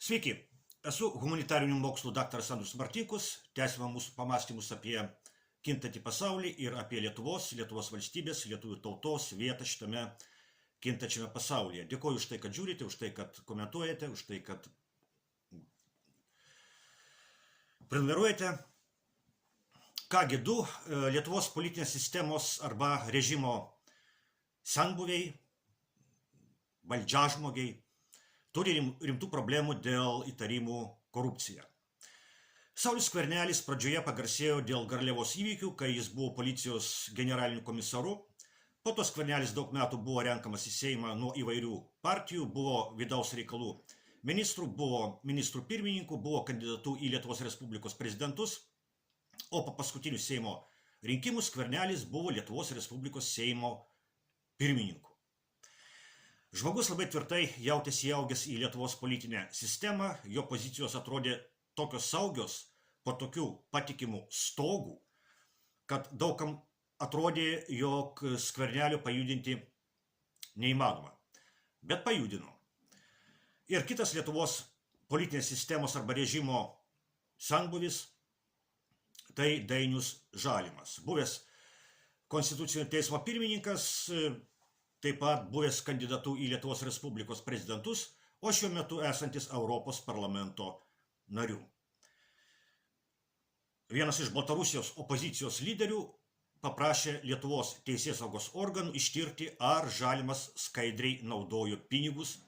Sveiki, esu humanitarinių mokslų daktaras Andrius Martinkus, tęsime mūsų pamastymus apie kintantį pasaulį ir apie Lietuvos valstybės, lietuvių tautos vietą šitame kintančiame pasaulyje. Dėkoju už tai, kad žiūrite, už tai, kad komentuojate, už tai, kad prenumeruojate. Kągi, du Lietuvos politinės sistemos arba režimo senbuviai, valdžiažmogiai, turi rimtų problemų dėl įtarimų korupcija. Saulius Skvernelis pradžioje pagarsėjo dėl garliavos įvykių, kai jis buvo policijos generaliniu komisaru. Po to Skvernelis daug metų buvo renkamas į Seimą nuo įvairių partijų, buvo vidaus reikalų ministrų, buvo ministrų pirmininkų, buvo kandidatų į Lietuvos Respublikos prezidentus, o po paskutinių Seimo rinkimų Skvernelis buvo Lietuvos Respublikos Seimo pirmininku. Žmogus labai tvirtai jautėsi įaugęs į Lietuvos politinę sistemą, jo pozicijos atrodė tokios saugios po tokių patikimų stogų, kad daugam atrodė, jog Skvernelio pajudinti neįmanoma. Bet pajudino. Ir kitas Lietuvos politinės sistemos arba režimo senbuvis, tai Dainius Žalimas, buvęs Konstitucinio teismo pirmininkas, taip pat buvęs kandidatų į Lietuvos Respublikos prezidentus, o šiuo metu esantis Europos parlamento narių. Vienas iš Baltarusijos opozicijos lyderių paprašė Lietuvos teisėsaugos organų ištirti, ar Žalimas skaidriai naudojo pinigus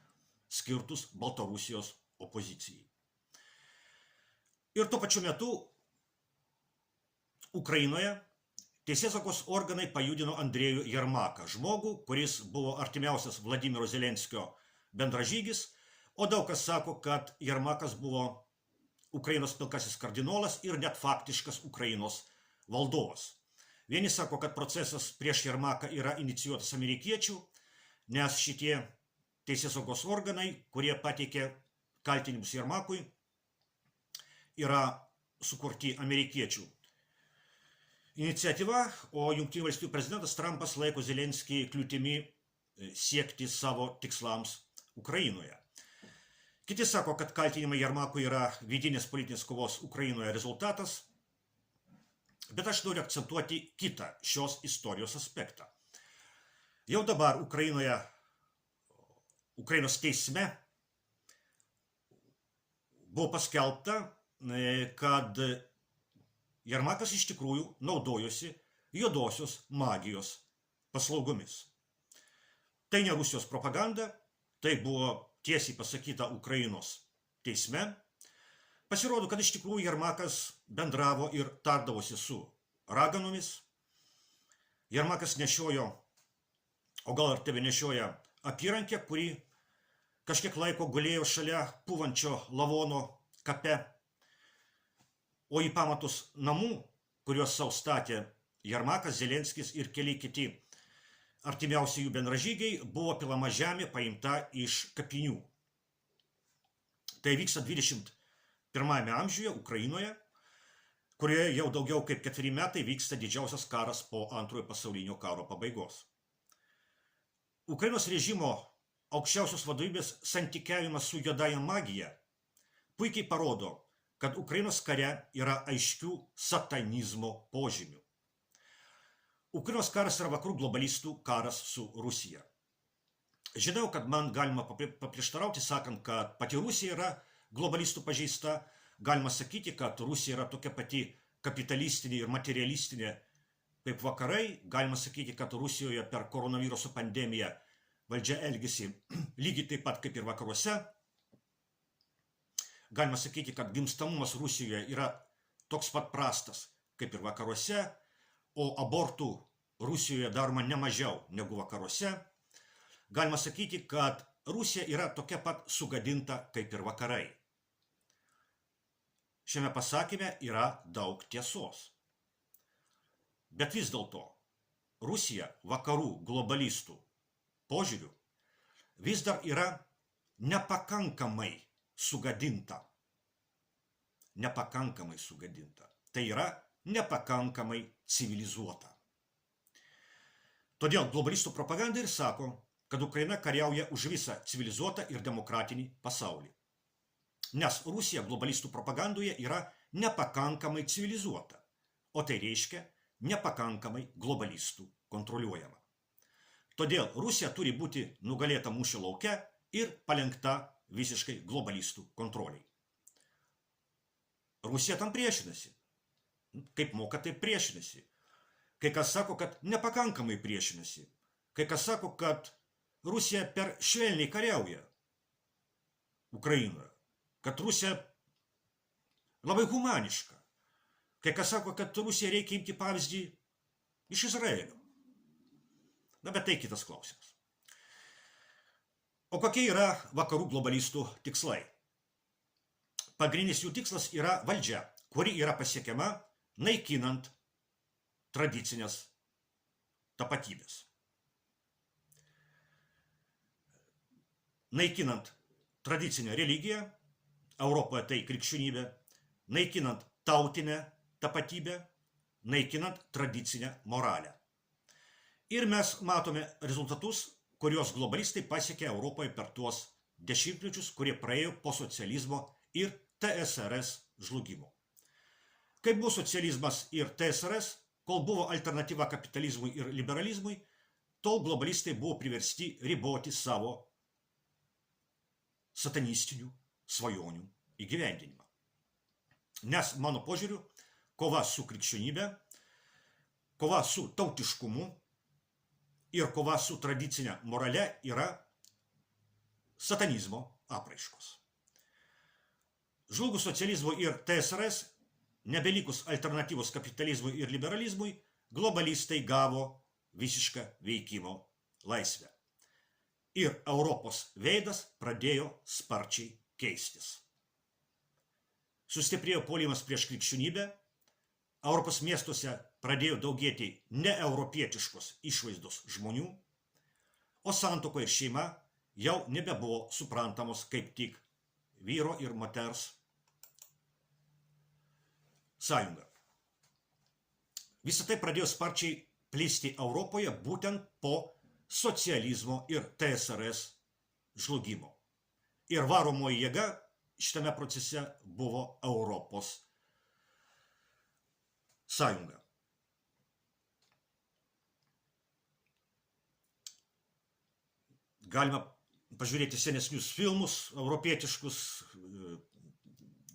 skirtus Baltarusijos opozicijai. Ir tuo pačiu metu Ukrainoje teisėsaugos organai pajudino Andrėjų Jermaką, žmogų, kuris buvo artimiausias Vladimiro Zelenskio bendražygis, o daug kas sako, kad Jermakas buvo Ukrainos pilkasis kardinolas ir net faktiškas Ukrainos valdovas. Vieni sako, kad procesas prieš Jermaką yra inicijuotas amerikiečių, nes šitie teisėsaugos organai, kurie pateikė kaltinimus Jermakui, yra sukurti amerikiečių iniciatyva, o Jungtinių valstijų prezidentas Trumpas laiko Zelenskį kliūtimi siekti savo tikslams Ukrainoje. Kiti sako, kad kaltinimai Jermakui yra vidinės politinės kovos Ukrainoje rezultatas, bet aš noriu akcentuoti kitą šios istorijos aspektą. Jau dabar Ukrainos teisme buvo paskelbta, kad Jermakas iš tikrųjų naudojosi juodosios magijos paslaugomis. Tai ne Rusijos propaganda, tai buvo tiesiai pasakyta Ukrainos teisme. Pasirodo, kad iš tikrųjų Jermakas bendravo ir tardavosi su raganomis. Jermakas nešiojo, o gal ir tebenešioja apyrankę, kuri kažkiek laiko gulėjo šalia pūvančio lavono kape. O į pamatus namų, kuriuos sau statė Jermakas, Zelenskis ir keli kiti artimiausi jų bendražygiai, buvo pilama žemė paimta iš kapinių. Tai vyksta 21 amžiuje Ukrainoje, kurioje jau daugiau kaip 4 metai vyksta didžiausias karas po Antrojo pasaulinio karo pabaigos. Ukrainos režimo aukščiausios vadovybės santykiavimas su juodąja magija puikiai parodo, kad Ukrainos kare yra aiškių satanizmo požymių. Ukrainos karas yra vakarų globalistų karas su Rusija. Žinau, kad man galima paprieštarauti, sakant, kad pati Rusija yra globalistų pažeista. Galima sakyti, kad Rusija yra tokia pati kapitalistinė ir materialistinė kaip vakarai. Galima sakyti, kad Rusijoje per koronaviruso pandemiją valdžia elgėsi lygiai taip pat kaip ir vakaruose. Galima sakyti, kad gimstamumas Rusijoje yra toks pat prastas kaip ir vakaruose, o abortų Rusijoje daroma ne mažiau negu vakaruose. Galima sakyti, kad Rusija yra tokia pat sugadinta kaip ir vakarai. Šiame pasakyme yra daug tiesos. Bet vis dėlto Rusija vakarų globalistų požiūrių vis dar yra nepakankamai sugadinta. Nepakankamai sugadinta. Tai yra nepakankamai civilizuota. Todėl globalistų propaganda ir sako, kad Ukraina kariauja už visą civilizuotą ir demokratinį pasaulį. Nes Rusija globalistų propagandoje yra nepakankamai civilizuota, o tai reiškia nepakankamai globalistų kontroliuojama. Todėl Rusija turi būti nugalėta mūšio lauke ir palenkta visiškai globalistų kontroliai. Rusija tam priešinasi. Kaip moka, taip priešinasi. Kai kas sako, kad nepakankamai priešinasi. Kai kas sako, kad Rusija per švelniai kariauja Ukrainoje. Kad Rusija labai humaniška. Kai kas sako, kad Rusija reikia imti pavyzdį iš Izraelio. Na, bet tai kitas klausimas. O kokie yra vakarų globalistų tikslai? Pagrindinis jų tikslas yra valdžia, kuri yra pasiekiama naikinant tradicinės tapatybės. Naikinant tradicinę religiją, Europoje tai krikščionybė, naikinant tautinę tapatybę, naikinant tradicinę moralę. Ir mes matome rezultatus, kuriuos globalistai pasiekė Europoje per tuos dešimtmečius, kurie praėjo po socializmo ir TSRS žlugimo. Kai buvo socializmas ir TSRS, kol buvo alternatyva kapitalizmui ir liberalizmui, tol globalistai buvo priversti riboti savo satanistinių svajonių įgyvendinimą. Nes mano požiūriu, kova su krikščionybė, kova su tautiškumu ir kova su tradicinė morale yra satanizmo apraiškos. Žlugus socializmui ir TSRS, nebelikus alternatyvos kapitalizmui ir liberalizmui, globalistai gavo visišką veikimo laisvę. Ir Europos veidas pradėjo sparčiai keistis. Sustiprėjo puolimas prieš krikščionybę, Europos miestuose pradėjo daugėti neeuropietiškos išvaizdos žmonių, o santuoka ir šeima jau nebebuvo suprantamos kaip tik vyro ir moters sąjunga. Visą tai pradėjo sparčiai plisti Europoje būtent po socializmo ir TSRS žlugimo. Ir varomoji jėga šitame procese buvo Europos sąjunga. Galima pažiūrėti senesnius filmus, europietiškus,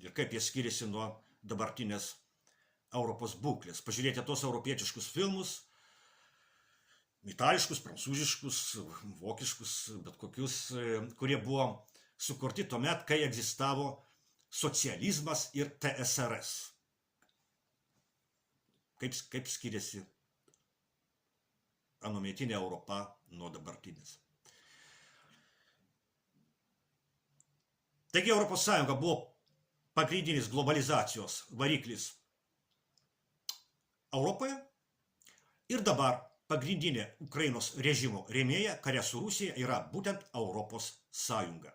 ir kaip jie skiriasi nuo dabartinės Europos būklės. Pažiūrėti tos europietiškus filmus, itališkus, prancūziškus, vokiškus, bet kokius, kurie buvo sukurti tuomet, kai egzistavo socializmas ir TSRS. Kaip skiriasi anuometinė Europa nuo dabartinės. Taigi Europos Sąjunga buvo pagrindinis globalizacijos variklis Europoje ir dabar pagrindinė Ukrainos režimo rėmėja kare su Rusija yra būtent Europos Sąjunga.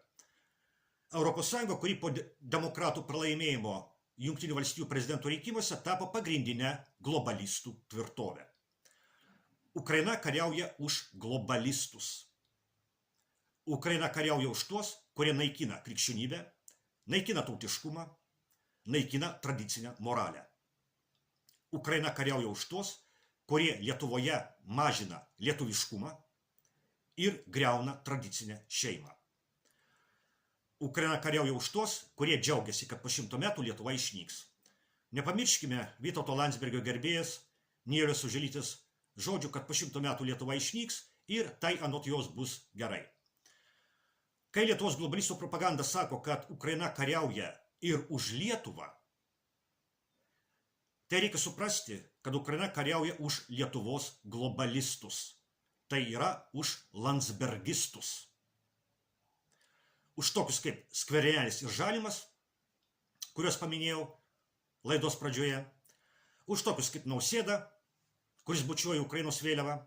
Europos Sąjunga, kuri po demokratų pralaimėjimo Jungtinių valstijų prezidentų rinkimuose tapo pagrindinę globalistų tvirtovę. Ukraina kariauja už globalistus. Ukraina kariauja už tuos, kurie naikina krikščionybę, naikina tautiškumą, naikina tradicinę moralę. Ukraina kariauja už tuos, kurie Lietuvoje mažina lietuviškumą ir griauna tradicinę šeimą. Ukraina kariauja už tuos, kurie džiaugiasi, kad po 100 metų Lietuva išnyks. Nepamirškime Vytauto Landsbergio gerbėjas Nijolės Oželytės žodžių, kad po 100 metų Lietuva išnyks ir tai anot jos bus gerai. Kai Lietuvos globalistų propaganda sako, kad Ukraina kariauja ir už Lietuvą, tai reikia suprasti, kad Ukraina kariauja už Lietuvos globalistus. Tai yra už landsbergistus. Už tokius kaip Skvernelis ir Žalimas, kuriuos paminėjau laidos pradžioje. Už tokius kaip Nausėda, kuris bučiuoja Ukrainos vėliavą.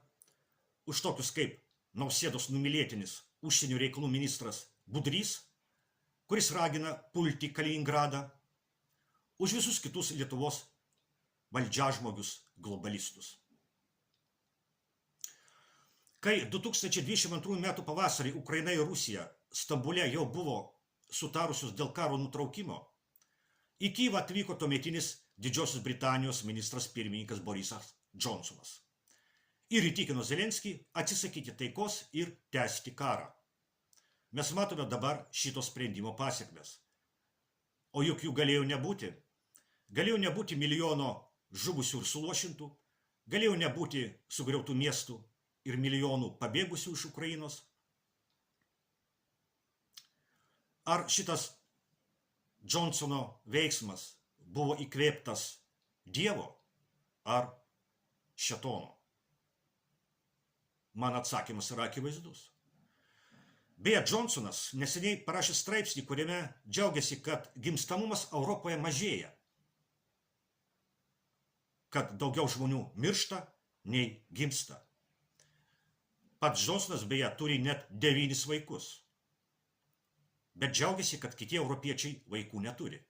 Už tokius kaip Nausėdos numylėtinis užsienio reikalų ministras Budrys, kuris ragina pulti Kaliningradą. Už visus kitus Lietuvos valdžiažmogius globalistus. Kai 2022 metų pavasarį Ukraina ir Rusija Stambule jau buvo sutarusios dėl karo nutraukimo, į Kyivą atvyko tuometinis Didžiosios Britanijos ministras pirmininkas Borisas Johnsonas ir įtikino Zelenskį atsisakyti taikos ir tęsti karą. Mes matome dabar šito sprendimo pasiekmes. O juk jų galėjo nebūti. Galėjo nebūti milijono žuvusių ir suluošintų, galėjo nebūti sugriautų miestų ir milijonų pabėgusių iš Ukrainos. Ar šitas Johnsono veiksmas buvo įkvėptas Dievo ar šėtono? Man atsakymas yra akivaizdus. Beje, Johnsonas neseniai parašė straipsnį, kuriame džiaugiasi, kad gimstamumas Europoje mažėja, kad daugiau žmonių miršta nei gimsta. Pats Johnsonas beje turi net 9 vaikus, bet džiaugiasi, kad kiti europiečiai vaikų neturi.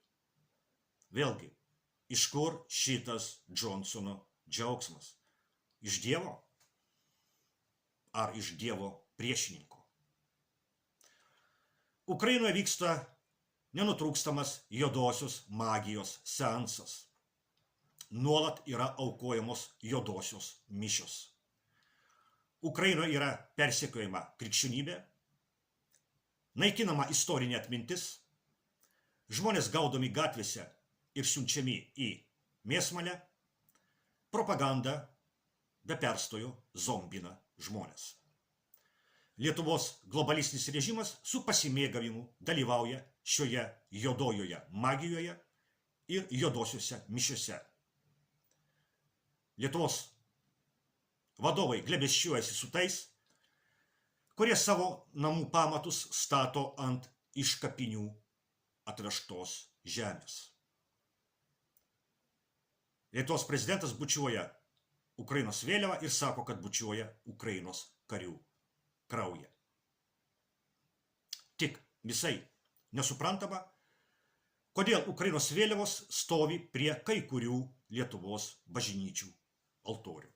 Vėlgi, iš kur šitas Johnsono džiaugsmas? Iš Dievo? Ar iš Dievo priešininko? Ukrainoje vyksta nenutrūkstamas juodosios magijos seansas. Nuolat yra aukojamos juodosios mišios. Ukrainoje yra persekiojama krikščionybė, naikinama istorinė atmintis, žmonės gaudomi gatvėse ir siunčiami į mėsmalę, propaganda be perstojo zombina žmonės. Lietuvos globalistinis režimas su pasimėgavimu dalyvauja šioje juodojoje magijoje ir juodosiuose mišiuose. Lietuvos vadovai glėbesčiuojasi su tais, kurie savo namų pamatus stato ant iš kapinių atvežtos žemės. Lietuvos prezidentas bučiuoja Ukrainos vėliavą ir sako, kad bučiuoja Ukrainos karių kraują. Tik visai nesuprantama, kodėl Ukrainos vėliavos stovi prie kai kurių Lietuvos bažnyčių altorių.